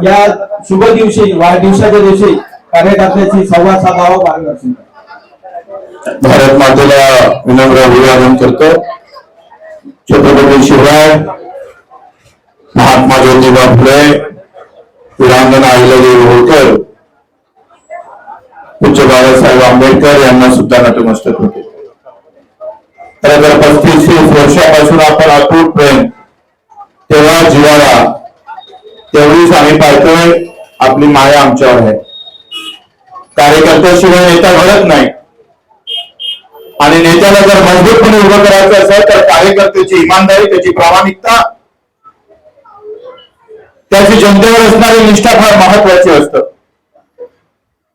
या शुभ दिवशी वाढदिवसाच्या दिवशी कार्यकर्त्याची संवाद साधावा मार्गदर्शन. भारत मातेला विनम्र अभिवादन करतो. छत्रपती शिवराय, महात्मा ज्योतिबा फुले, वीरांगना अहिल्यादेवी होळकर, पूज्य बाबासाहेब आंबेडकर यांना सुद्धा नतमस्तक होते. खरं तर 35 वर्षापासून आपण अतूट प्रेम, तेव्हा जिव्हाळा, तेवढीच आम्ही पाहतोय आपली माया आमच्यावर आहे. कार्यकर्त्याशिवाय नेता घडत नाही आणि नेत्याला जर मजबूतपणे उभं करायचं असेल तर कार्यकर्त्याची इमानदारी, त्याची प्रामाणिकता, त्याची जनतेवर असणारी निष्ठा फार महत्वाची असतं.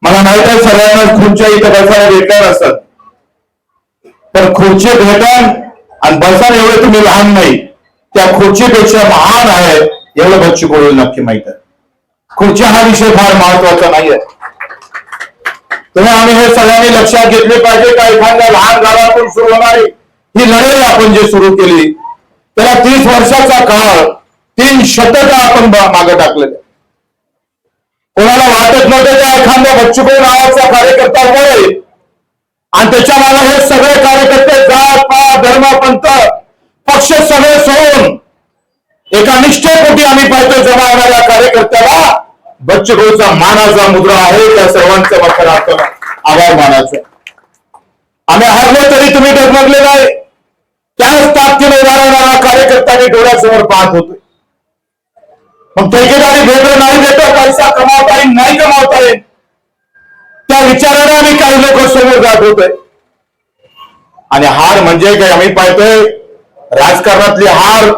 मला माहित आहे सगळ्यांना खुर्च्या इथं बसायला भेटणार असतात, पण खुर्ची भेटण आणि बसन एवढे तुम्ही लहान नाही, त्या खुर्चीपेक्षा महान आहे एवढं बच्चू कडू नक्की माहित आहे. खुर्ची हा विषय फार महत्वाचा नाहीये. तेव्हा आम्ही हे सगळ्यांनी लक्षात घेतले पाहिजे का एखाद्या लहान गावातून सुरू होणारी ही लढाई आपण जे सुरू केली त्याला 30 वर्षाचा काळ, 3 शतक आपण मागे टाकलेले. कोणाला वाटत नव्हतं त्या एखाद्या बच्चू कडू नावाचा कार्यकर्ता होईल आणि त्याच्या मागे हे सगळे कार्यकर्ते जात पात धर्म पंथ पक्ष सगळे सोडून एका निष्ठेपोटी आम्ही पाहतो जमा होणाऱ्या कार्यकर्त्याला बच्चू कडूचा मानाचा मुद्रा आहे. त्या सर्वांचं मात्र आभार मानायचं. आम्ही हारलो तरी तुम्ही डगमगले नाही. त्याच ताकदीने उभा राहणारा कार्यकर्त्यांनी डोळ्यासमोर पाहत होते. मग ठेकेदारी भेटलं नाही भेटत, पैसा कमावता येईल नाही कमावता येईल, त्या विचाराने आम्ही काही लोक समोर जात होतोय. आणि हार म्हणजे काय आम्ही पाहतोय राजकारणातली हार.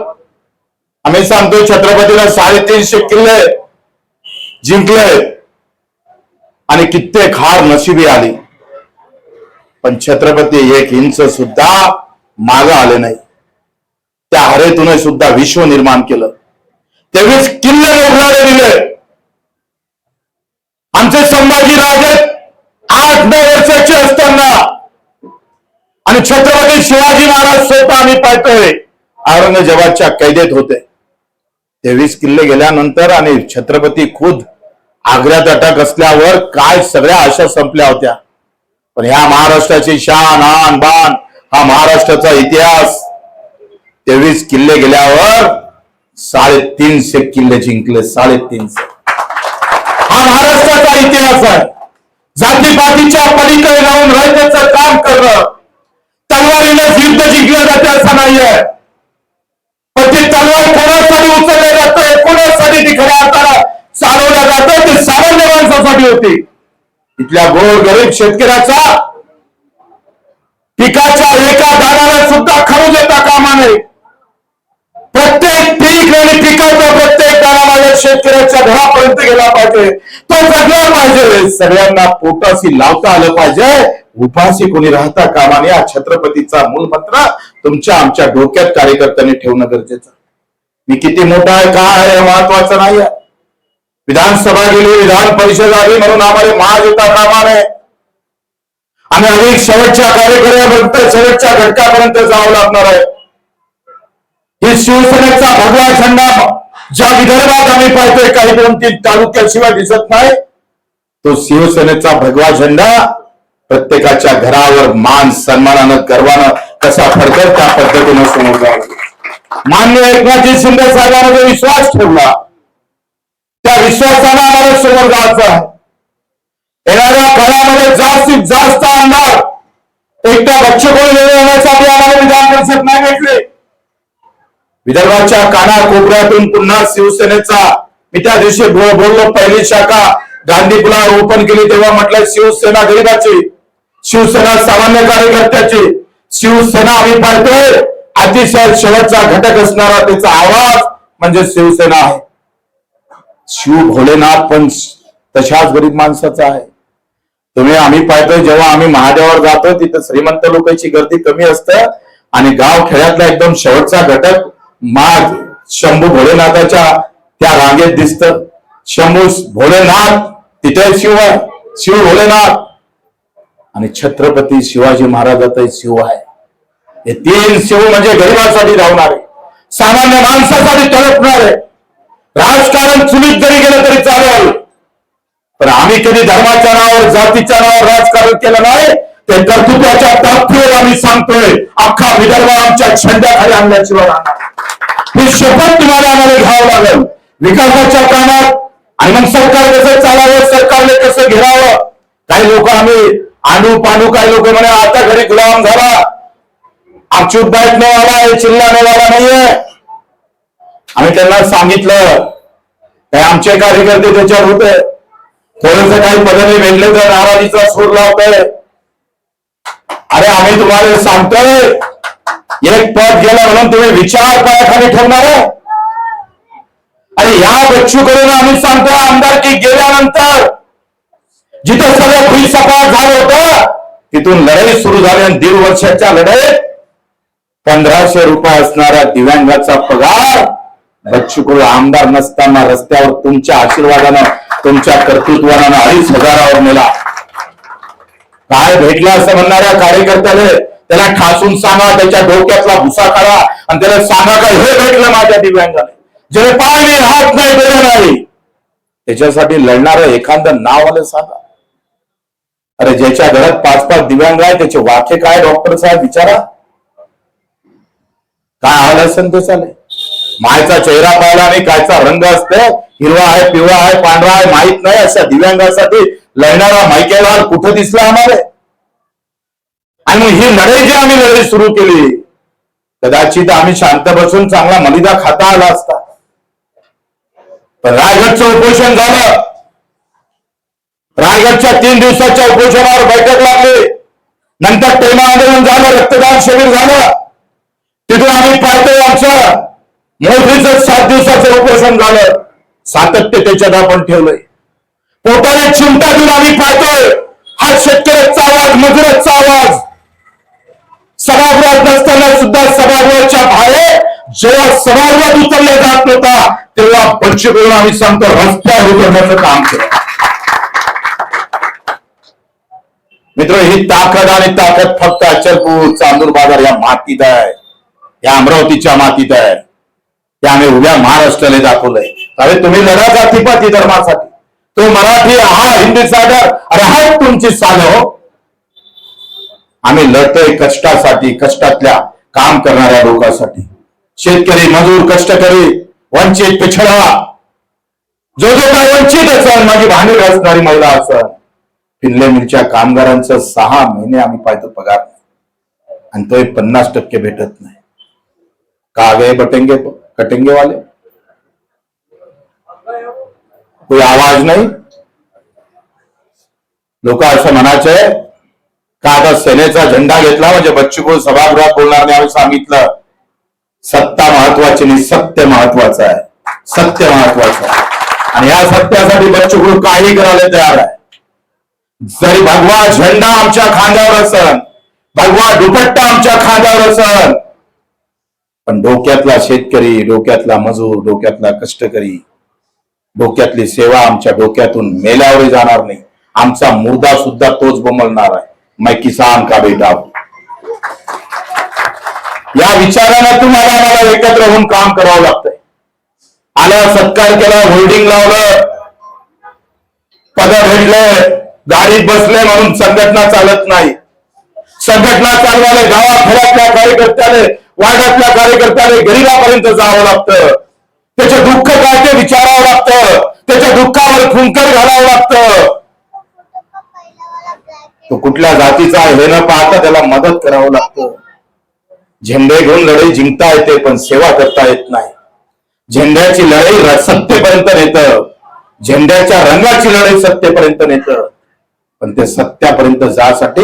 आम्ही सांगतोय छत्रपतीला 350 किल्ले जिंकले आणि कित्येक हार नशिबी आली, पण छत्रपती 1 इंच सुद्धा मागे आले नाही. त्या हारेतून सुद्धा विश्व निर्माण केलं. 23 किल्ले उघडले दिले. आमचे संभाजी राजे 8-9 वर्षाचे असताना आणि छत्रपती शिवाजी महाराज स्वतः आम्ही पाहतोय औरंगजेबाच्या कैदेत होते. 23 किल्ले गेल्यानंतर आणि छत्रपती खुद आग्र्यात अटक असल्यावर काय सगळ्या आशा संपल्या होत्या. पण ह्या महाराष्ट्राची शान आन बान, हा महाराष्ट्राचा इतिहास, 23 किल्ले गेल्यावर 350 किल्ले जिंकले. 350 हा महाराष्ट्राचा इतिहास आहे. जातीपातीच्या पलीकडे जाऊन रयतेचं काम करणं, तलवारीनं युद्ध जिंकलं जाते असं नाहीये, पण ते तलवार कोणासाठी उचलले जाते, कोणासाठी ती खऱ्या अर्थानं चालवल्या जाते, ते सामान्य माणसासाठी होती. इथल्या गोर गरीब शेतकऱ्याचा पिकाच्या एका दाण्याला सुद्धा खाऊ देता कामा नये. प्रत्येक पीक आणि पिकाचा प्रत्येक दाणा माझ्या शेतकऱ्याच्या घरापर्यंत गेला पाहिजे, तो जगला पाहिजे, सगळ्यांना पोटाशी लावता आलं पाहिजे, उपाशी कोणी राहता कामा नये. हा छत्रपतीचा मूल मंत्र तुमच्या आमच्या डोक्यात कार्यकर्त्यांनी ठेवणं गरजेचं. मी किती मोठा आहे काय आहे महत्वाचं नाही. विधानसभा गेली, विधान परिषद आली म्हणून आम्हाला महायुता कामा नये. आम्ही अधिक शेवटच्या कार्यकर्त्यापर्यंत, शेवटच्या घटकापर्यंत जावं लागणार आहे. ही शिवसेनेचा भगवा झेंडा ज्या विदर्भात आम्ही पाहतोय काही 2-3 तालुक्याशिवाय दिसत नाही, तो शिवसेनेचा भगवा झेंडा प्रत्येकाच्या घरावर मान सन्मानानं गर्वानं कसा फडकत त्या पद्धतीने समोर जावं. माननीय एकनाथजी शिंदे साहेबांना जो विश्वास ठेवला त्या विश्वासानं आम्हाला समोर जायचं आहे. येणाऱ्या काळामध्ये जास्तीत जास्त आमदार एकटा बच्चू कडू येण्यासाठी आम्हाला विधान परिषद नाही भेटले. विदर्भाच्या कानाकोपऱ्यातून पुन्हा शिवसेनेचा, मी त्या दिवशी बोललो, पहिली शाखा गांधी पुलावर ओपन केली तेव्हा म्हटलं शिवसेना गरीबाची, शिवसेना सामान्य कार्यकर्त्याची, शिवसेना आम्ही पाहतोय अतिशय शेवटचा घटक असणारा त्याचा आवाज म्हणजे शिवसेना आहे. शिव भोलेनाथ पण तशाच गरीब माणसाचा आहे. तुम्ही आम्ही पाहतोय जेव्हा आम्ही महादेवावर जातो तिथं श्रीमंत लोकांची गर्दी कमी असतं आणि गाव खेड्यातला एकदम शेवटचा घटक माग शंभू भोलेनाथाच्या त्या रांगेत दिसत. शंभू भोलेनाथ तिथे शिव आहे, शिव भोलेनाथ आणि छत्रपती शिवाजी महाराजातही शिव आहे. हे 3 शिव म्हणजे गरिबासाठी धावणारे. सामान्य माणसासाठी तळपणार आहे. राजकारण चुलीत जरी गेलं तरी चालेल, पण आम्ही कधी धर्माच्या नावावर जातीच्या नावावर राजकारण केलं नाही. ते कर्तृत्वाच्या ताकदीवर आम्ही सांगतोय, अख्खा विदर्भ आमच्या झेंड्याखाली आणल्याशिवाय ही शपथ तुम्हाला आम्हाला घ्यावं लागेल. विकासाच्या कामात आणि मग सरकार कसं चालावं, सरकारने कसं घेरावं. काही लोक आम्ही आणू पाणू, काही लोक म्हणे आता घरी गुलाम झाला, आमची बाईट नाही आला, चिल्ला नाही आला नाहीये. आम्ही त्यांना सांगितलं, काय आमचे कार्यकर्ते त्याच्यावर होते, थोडस काही पदाने भेटले तर नाराजीचा सूर लावतोय. अरे आम्ही तुम्हाला सांगतोय, एक पद गेला म्हणून तुम्ही विचार पायाखाली ठेवणार आहे. आणि या बच्चूकडून आम्ही सांगतोय, आमदारकी गेल्यानंतर जिथं सगळं भुईसपाट झालं होतं तिथून लढाई सुरू झाली आणि 1.5 वर्षाच्या लढाईत 1500 रुपये असणाऱ्या दिव्यांगाचा पगार बच्चू कडू आमदार नसताना रस्त्यावर तुमच्या आशीर्वादानं, तुमच्या कर्तृत्वानं 2,500 नेला. काय भेटला असं म्हणणाऱ्या कार्यकर्त्याला त्याला ठासून सांगा, त्याच्या डोक्यातला भुसा काढा आणि त्याला सांगा काय हे भेटलं माझ्या दिव्यांगाने, जे पाय नाही, हात नाही, डोळे नाही. त्याच्यासाठी लढणारं एखादं नाव आलं सांगा. अरे ज्याच्या घरात 5-5 दिव्यांग आहे त्याचे वाक्य काय डॉक्टर साहेब विचारा, काय आलं असेल ते चालेल. मायचा चेहरा पाहिला आणि कायचा रंग असतो, हिरवा आहे, पिवळा आहे, पांढरा आहे माहित नाही, अशा दिव्यांगासाठी लढणारा मायकेलाल कुठं दिसला आम्हाला. आणि मग ही लढाई जी आम्ही लढाई सुरू केली, कदाचित आम्ही शांत बसून चांगला मलिदा खाता आला असता. पण रायगडचं उपोषण झालं, रायगडच्या 3 दिवसाच्या उपोषणावर बैठक लागली, नंतर टेमा आंदोलन झालं, रक्तदान शिबिर झालं. तिथून आम्ही पाहतोय आमचं मोठीच 7 दिवसाचं उपोषण झालं, सातत्य त्याच्यात आपण ठेवलंय. पोटाने चिमटा देऊन आम्ही पाहतोय, हा शेतकऱ्याचा आवाज, मजुराचा आवाज. सभागृहात नसताना सुद्धा सभागृहाच्या बाहेर जेव्हा सभागृहात उतरला जात नव्हता तेव्हा बच्चू कडू आम्ही सांगतो रस्त्यावर उतरण्याचं काम केलं. मित्र, ही ताकद आणि ताकद फक्त अचलपूर, चांदूर बाजार या मातीत आहे, या अमरावतीच्या मातीत आहे. ते आम्ही उभ्या महाराष्ट्राला दाखवलंय. अरे तुम्ही लढा जातीपाती धर्मासाठी, तो मराठी हा हिंदी सागर, अरे हा तुमची साल हो. आम्ही लढतोय कष्टासाठी, कष्टातल्या काम करणाऱ्या लोकांसाठी. शेतकरी, मजूर, कष्टकरी, वंचित, पिछडा, जो काय वंचित असेल, माझी भांडी घासणारी महिला असेल, पिल्ले मिलच्या कामगारांचं 6 महिने आम्ही पाहतो पगार नाही, आणि तो 50% भेटत नाही. का गए बटेंगे कटेंगे वाले, कोई आवाज नाही. लोक असं म्हणायचे का आता सेनेचा झेंडा घेतला म्हणजे बच्चू कडू सभागृहात बोलणार नाही. आम्ही सांगितलं, सत्ता महत्वाची नाही, सत्य महत्वाचं आहे, सत्य महत्वाचं आहे. आणि या सत्यासाठी बच्चू कडू काही करायला तयार आहे. जरी भगवा झेंडा आमच्या खांद्यावर असेल, भगवा दुपट्टा आमच्या खांद्यावर असेल, पण डोक्यातला शेतकरी, डोक्यातला मजूर, डोक्यातला कष्टकरी, डोक्यातली सेवा आमच्या डोक्यातून मेल्यावरही जाणार नाही. आमचा मुर्दा सुद्धा तोच बोंबलणार आहे, मैं किसान का बेटा हूं. या विचारानं तुम्हाला आम्हाला एकत्र होऊन काम करावं लागतंय. आला, सत्कार केला, होल्डिंग लावलं, पद भेटले, गाडीत बसले म्हणून संघटना चालत नाही. संघटना चालवायला गावाखेड्यातल्या कार्यकर्त्याने, वार्डातल्या कार्यकर्त्याने गरीबापर्यंत जावं लागतं. त्याचं दुःख काय ते विचारावं लागतं, त्याच्या दुःखावर फुंकर घालावं लागतं. तो कुठल्या जातीचा आहे हे न पाहता त्याला मदत करावं लागतं. झेंडे घेऊन लढाई जिंकता येते पण सेवा करता येत नाही. झेंड्याची लढाई सत्तेपर्यंत नेतं, झेंड्याच्या रंगाची लढाई सत्तेपर्यंत नेतं, पण ते सत्यापर्यंत जाण्यासाठी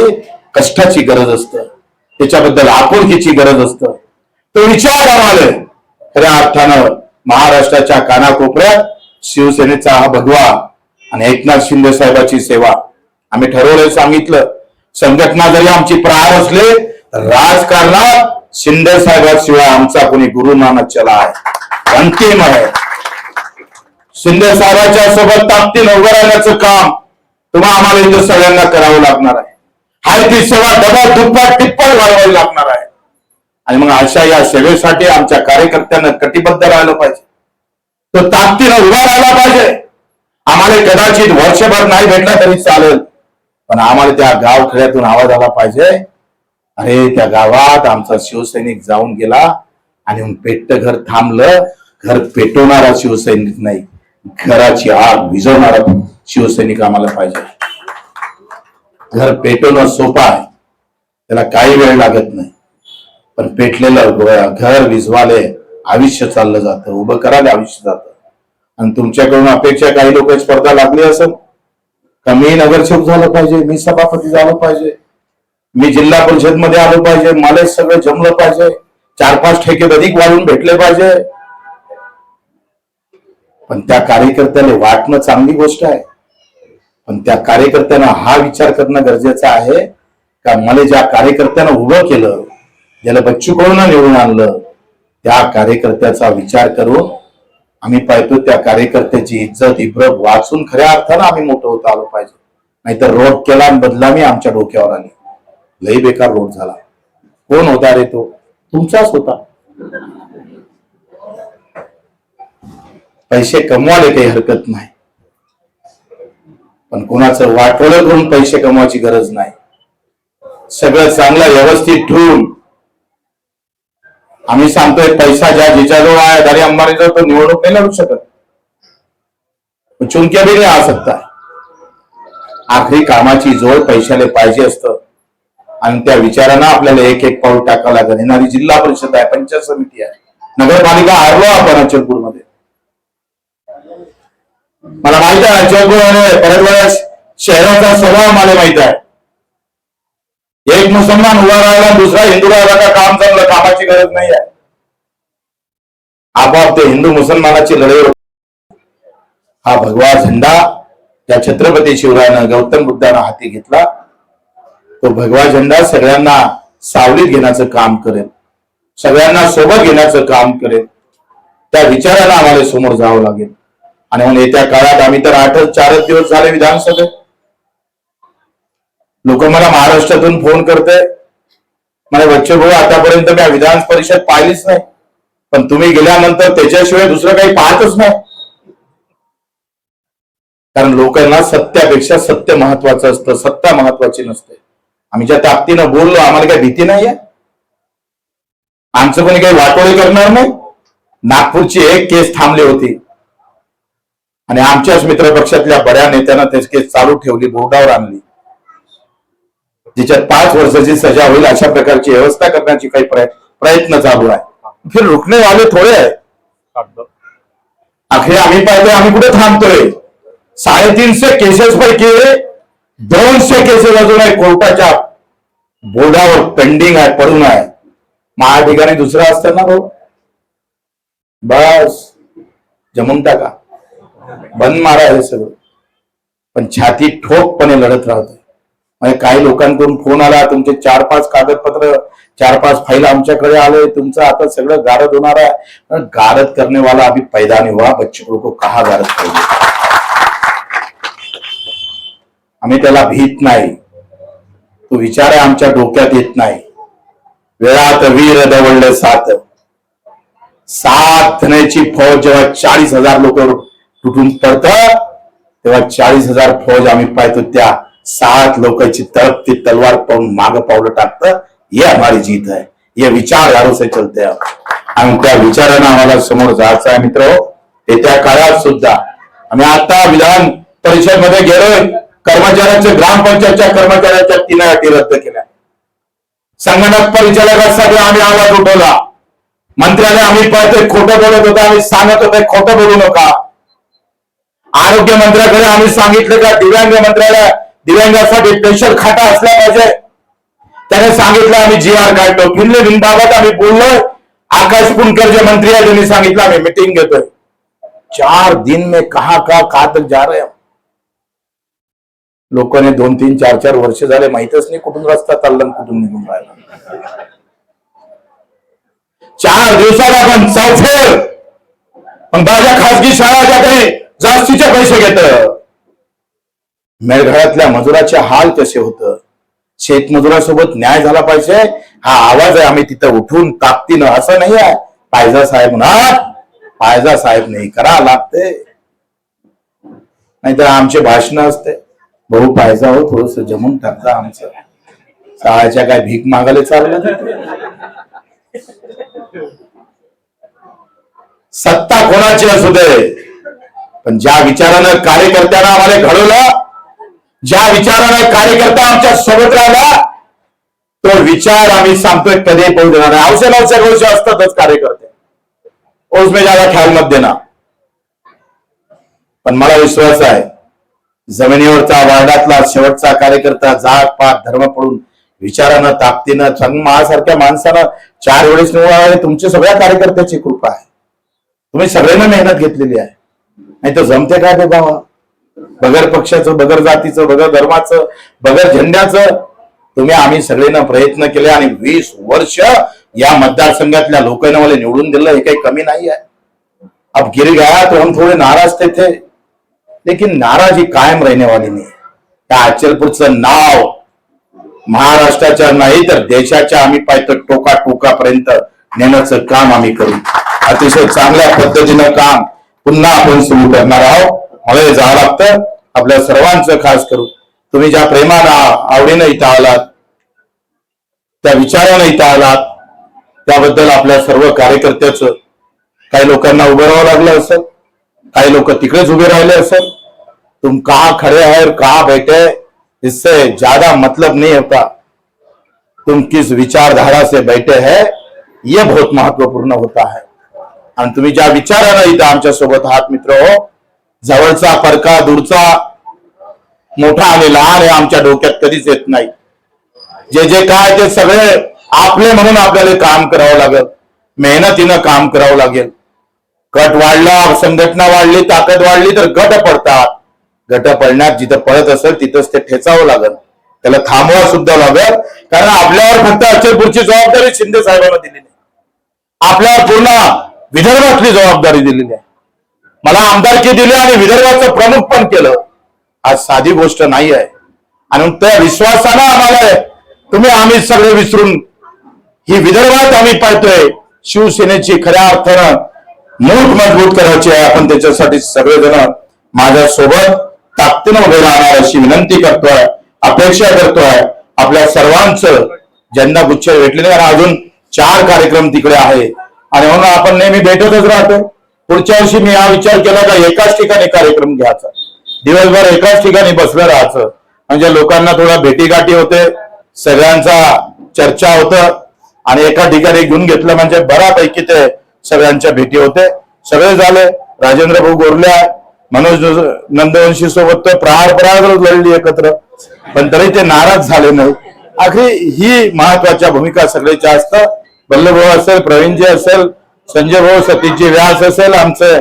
कष्टाची गरज असतं, त्याच्याबद्दल आपुलकीची गरज असतं. तो विचार आम्हाला खऱ्या अर्थानं महाराष्ट्राच्या कानाकोपऱ्यात शिवसेनेचा हा भगवा आणि एकनाथ शिंदे साहेबांची सेवा आम्ही ठरवलंय. सांगितलं, संघटना जरी आमची प्रहार असले, राजकारणात शिंदे साहेबांशिवाय आमचा कोणी गुरु नानक चला आहे, अंतिम आहे. शिंदे साहेबांच्या सोबत ताकदीने उभं राहण्याचं काम तुम्हाला आम्हाला इथं सगळ्यांना करावं लागणार आहे. हाय ती सेवा डबल, दुप्पट, टिप्पट वाढवावी लागणार आहे. आणि मग अशा या सेवेसाठी आमच्या कार्यकर्त्यांना कटिबद्ध राहिलं पाहिजे, तो ताकदीनं उभा राहिला पाहिजे. आम्हाला कदाचित वर्षभर नाही भेटला तरी चालेल, पण आम्हाला त्या गावखेड्यातून आवाज आला पाहिजे, अरे त्या गावात आमचा शिवसैनिक जाऊन गेला आणि मग पेटतं घर थांबलं. घर पेटवणारा शिवसैनिक नाही, घराची आग विझवणारा शिवसैनिक आम्हाला पाहिजे. घर पेटवणं सोपं आहे, त्याला काही वेळ लागत नाही, पण पेटलेलं घर विझवाले आयुष्य चाललं जातं, उभं करायला आयुष्य जातं. आणि तुमच्याकडून अपेक्षा काही लोक स्पर्धा लागली असेल का मी नगरसेवक झालं पाहिजे, मी सभापती झालं पाहिजे, मी जिल्हा परिषद मध्ये आलो पाहिजे, मला सगळं जमलं पाहिजे, 4-5 ठेके अधिक वाढून भेटले पाहिजे. पण त्या कार्यकर्त्याला वाटणं चांगली गोष्ट आहे, पण त्या कार्यकर्त्यांना हा विचार करणं गरजेचं आहे का मला ज्या कार्यकर्त्यानं उभं केलं, ज्याला बच्चू कडूंना निवडून आणलं, त्या कार्यकर्त्याचा विचार करून आम्ही पाहतो त्या कार्यकर्त्याची इज्जत इब्रत वाचून खऱ्या अर्थानं आम्ही मोठं होत आलो पाहिजे. नाहीतर रोड केला आणि बदलामी आमच्या डोक्यावर आली. लई बेकार रोड झाला. कोण होता रे तो? तुमचाच होता. पैसे कमवायला काही हरकत नाही, पण कोणाचं वाटोळं करून पैसे कमवायची गरज नाही. सगळं चांगलं व्यवस्थित ठेवून आम्ही सांगतोय, पैसा ज्या जिच्याजवळ आहे अदानी अंबानीजवळ, तो निवडणूक नाही लढू शकत, चुनक्या भी नाही आ सकता. आखरी कामाची जोड पैशाला पाहिजे असतं आणि त्या विचारानं आपल्याला एक पाऊल टाकावं लागेल. येणारी जिल्हा परिषद आहे, पंचायत समिती आहे, नगरपालिका हारलो आपण अचलपूरमध्ये. मला माहित आहे अचलपूर आणि परत शहराचा स्वभाव मला माहित आहे. एक मुसलमान उभा राहिला, दुसरा हिंदू राहिला का काम जमलं, कामाची गरज नाही आहे. आपोआप ते हिंदू मुसलमानाची लढाई. हा भगवा झेंडा ज्या छत्रपती शिवरायानं गौतम बुद्धानं हाती घेतला, तो भगवा झेंडा सगळ्यांना सावलीत घेण्याचं काम करेल, सगळ्यांना सोबत घेण्याचं काम करेल. त्या विचाराला आम्हाला समोर जावं लागेल. आणि मग येत्या काळात आम्ही तर 4 दिवस झाले विधानसभेत. लोक मला महाराष्ट्रातून फोन करते, मला बच्चू भाऊ आतापर्यंत मी विधान परिषद पाहिलीच नाही, पण तुम्ही गेल्यानंतर त्याच्याशिवाय दुसरं काही पाहतच नाही. कारण लोकांना सत्यापेक्षा सत्य महत्वाचं असतं, सत्ता महत्वाची नसते. आम्ही ज्या ताकदीनं बोललो, आम्हाला काही भीती नाहीये, आमचं कोणी काही वाटोळे करणार नाही. नागपूरची एक केस थांबली होती आणि आमच्याच मित्र पक्षातल्या बड्या नेत्यानं ते केस चालू ठेवली, बोर्डावर आणली, जिच्यात 5 वर्षाची सजा होईल अशा प्रकारची व्यवस्था करण्याची काही प्रयत्न चालू आहे. फिर रुकणे वाले थोडे आहे. अखेर आम्ही पाहिजे आम्ही कुठे थांबतोय. 350 केसेस पैकी 200 केसेस अजून आहे कोर्टाच्या बोर्डावर पेंडिंग आहे, पडून आहे. माझ्या ठिकाणी दुसरं असतं ना भाऊ, बस जमून टाका, बंद मारा हे सगळं. पण छाती ठोकपणे लढत राहतोय. म्हणजे काही लोकांकडून फोन आला, तुमचे 4-5 कागदपत्र 4-5 फाईल आमच्याकडे आले, तुमचं आता सगळं गारद होणार आहे. गारद करने वाला अभी पैदा नहीं हुआ, बच्चों को कहा गारद करेंगे. आम्ही त्याला भीत नाही, तो विचार आहे आमच्या डोक्यात येत नाही. वेळात वीर दवडले सात धन्याची फौज जेव्हा 40,000 लोक तुटून पडतात, तेव्हा 40,000 फौज आम्ही पाहतो त्या 7 लोकांची तळपती तलवार पाहून माग पावलं टाकतं. ये हमारी जीत है, ये विचार से चलते हैं. आणि त्या विचारानं आम्हाला समोर जायचं आहे मित्र. येत्या काळात सुद्धा आम्ही आता विधान परिषद मध्ये गेलोय, कर्मचाऱ्यांच्या ग्रामपंचायतच्या कर्मचाऱ्यांच्या 3 अटी रद्द केल्या. संगणक परिचालकांसाठी आम्ही आवाज उठवला. मंत्र्याने आम्ही पाहतोय खोटं बोलत होता, आम्ही सांगत होतो खोटं बोलू नका. आरोग्य मंत्र्याकडे आम्ही सांगितलं का दिव्यांगासाठी स्पेशल खाटा असल्या पाहिजे. त्याने सांगितलं आम्ही GR काढतो. फिरले बिनबाबत आम्ही बोललो. आकाश पुणकर जे मंत्री आहे त्यांनी सांगितलं आम्ही मीटिंग घेतोय. 4 दिन में कहा तक जा रहे. लोकांनी 2-3, 4-4 वर्ष झाले माहितच नाही कुठून रस्ता चालला कुठून निघून राहिला. 4 दिवसाला आपण चौफेर, पण माझ्या खासगी शाळा काही जास्तीचे पैसे घेत. मेळघाटातल्या मजुराचे हाल कसे होतं, शेतमजुरासोबत न्याय झाला पाहिजे हा आवाज आहे. आम्ही तिथं उठून ताकदीनं असं नाही आहे पायजा साहेब म्हणा, पायजा साहेब नाही करा लागते, नाहीतर आमचे भाषण असते भाऊ पायजा हो थोडस जमून टाकता आमचं सहाच्या काय भीक मागायला चाललं. सत्ता कोणाची असू दे पण ज्या विचारानं कार्यकर्त्यांना आम्हाला घडवलं, ज्या विचारानं कार्यकर्ता आमच्या सोबत राहिला तो विचार आम्ही सांगतोय कधी पाहू देणार नाही. औषध गोष्ट असतातच कार्यकर्ते, उसमें ज्यादा ख्याल मत देना. पण मला विश्वास आहे जमिनीवरचा वार्डातला शेवटचा कार्यकर्ता जात पात धर्म पडून विचारानं ताकदीनं माझ्यासारख्या माणसानं 4 वेळेस निवडा तुमच्या सगळ्या कार्यकर्त्याची कृपा आहे. तुम्ही सगळ्यांना मेहनत घेतलेली आहे. नाही तर जमते काय ते बाबा, बगर पक्षाचं, बगर जातीचं, बगर धर्माचं, बगर झेंड्याचं तुम्ही आम्ही सगळ्यांना प्रयत्न केले आणि 20 वर्ष या मतदारसंघातल्या लोकांना मला निवडून दिलं हे काही कमी नाही आहे. अब गिर गया तो हम थोड़े नाराज थे लेकिन नाराजी कायम रहने वाली नाही. त्या अचलपूरचं नाव महाराष्ट्राच्या नाही तर देशाच्या आम्ही पाहतो टोका टोकापर्यंत नेण्याचं काम आम्ही करू. अतिशय चांगल्या पद्धतीनं काम पुन्हा आपण सुरू करणार आहोत. मला हे जावं लागतं आपल्या सर्वांचं खास करून तुम्ही ज्या प्रेमानं आवडीनं इथं आलात, त्या विचारानं इथं आलात त्याबद्दल आपल्या सर्व कार्यकर्त्याचं, काही लोकांना उभं राहावं लागलं असेल, काही लोक तिकडेच उभे राहिले असेल. तुम कहाँ खड़े हैं कहाँ बैठे इससे ज्यादा मतलब नहीं होता, तुम किस विचारधारा से बैठे हैं ये बहुत महत्वपूर्ण होता है. आणि तुम्ही ज्या विचारानं इथं आमच्या सोबत आहात मित्र हो, जवळचा परका दूरचा मोठा आणि लहान हे आमच्या डोक्यात कधीच येत नाही. जे जे काय ते सगळे आपले म्हणून आपल्याला काम करावं लागेल, मेहनतीनं काम करावं लागेल. गट वाढला, संघटना वाढली, ताकद वाढली तर गट पडतात. गट पडण्यात जिथं पडत असेल तिथंच ते ठेचावं लागेल, त्याला थांबवा सुद्धा लागेल. कारण आपल्यावर फक्त अचलपूरची जबाबदारी शिंदे साहेबांना दिलेली आहे, आपल्यावर पूर्ण विदर्भातली जबाबदारी दिलेली आहे. मला आमदारकी दिली आणि विदर्भाचं प्रमुख पण केलं. आज साधी गोष्ट नाही आहे आणि त्या विश्वासानं आम्हाला तुम्ही आम्ही सगळे विसरून ही विदर्भात आम्ही पाहतोय शिवसेनेची खऱ्या अर्थानं मूठ मजबूत करायची आहे. आपण त्याच्यासाठी सगळेजण माझ्या सोबत ताकदीनं उभे राहणार अशी विनंती करतोय, अपेक्षा करतोय. आपल्या सर्वांचं ज्यांना गुच्छ भेटले नाही अजून 4 कार्यक्रम तिकडे आहे आणि म्हणून आपण नेहमी भेटतच राहतो. पुढच्या वर्षी मी हा विचार केला का एकाच ठिकाणी कार्यक्रम घ्यायचा, दिवसभर एकाच ठिकाणी बसलं राहायचं, म्हणजे लोकांना थोडा भेटीगाठी होते, सगळ्यांचा चर्चा होतं आणि एका ठिकाणी घेऊन घेतलं म्हणजे बऱ्यापैकी ते सगळ्यांच्या भेटी होते. सगळे झाले. राजेंद्र भाऊ गोरल्या, मनोज नंदवंशी सोबत तर प्रहार लढली एकत्र, पण तरी ते नाराज झाले नाही. आखरी ही महत्वाच्या भूमिका सगळ्याच्या असतात. वल्लभभाऊ असेल, प्रवीणजी असेल, संजय भाऊ, सतीशजी व्यास असेल, आमचे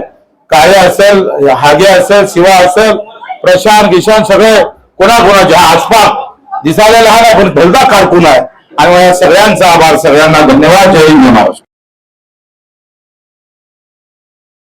काळे असेल, हागे असेल, शिवा असेल, प्रशांत गिशांत सगळे कोणाकोणाच्या आसपास दिसायला लहान आहे पण भलता कारकून आहे. आणि सगळ्यांचा आभार, सगळ्यांना धन्यवाद. जय हिंद महाराष्ट्र.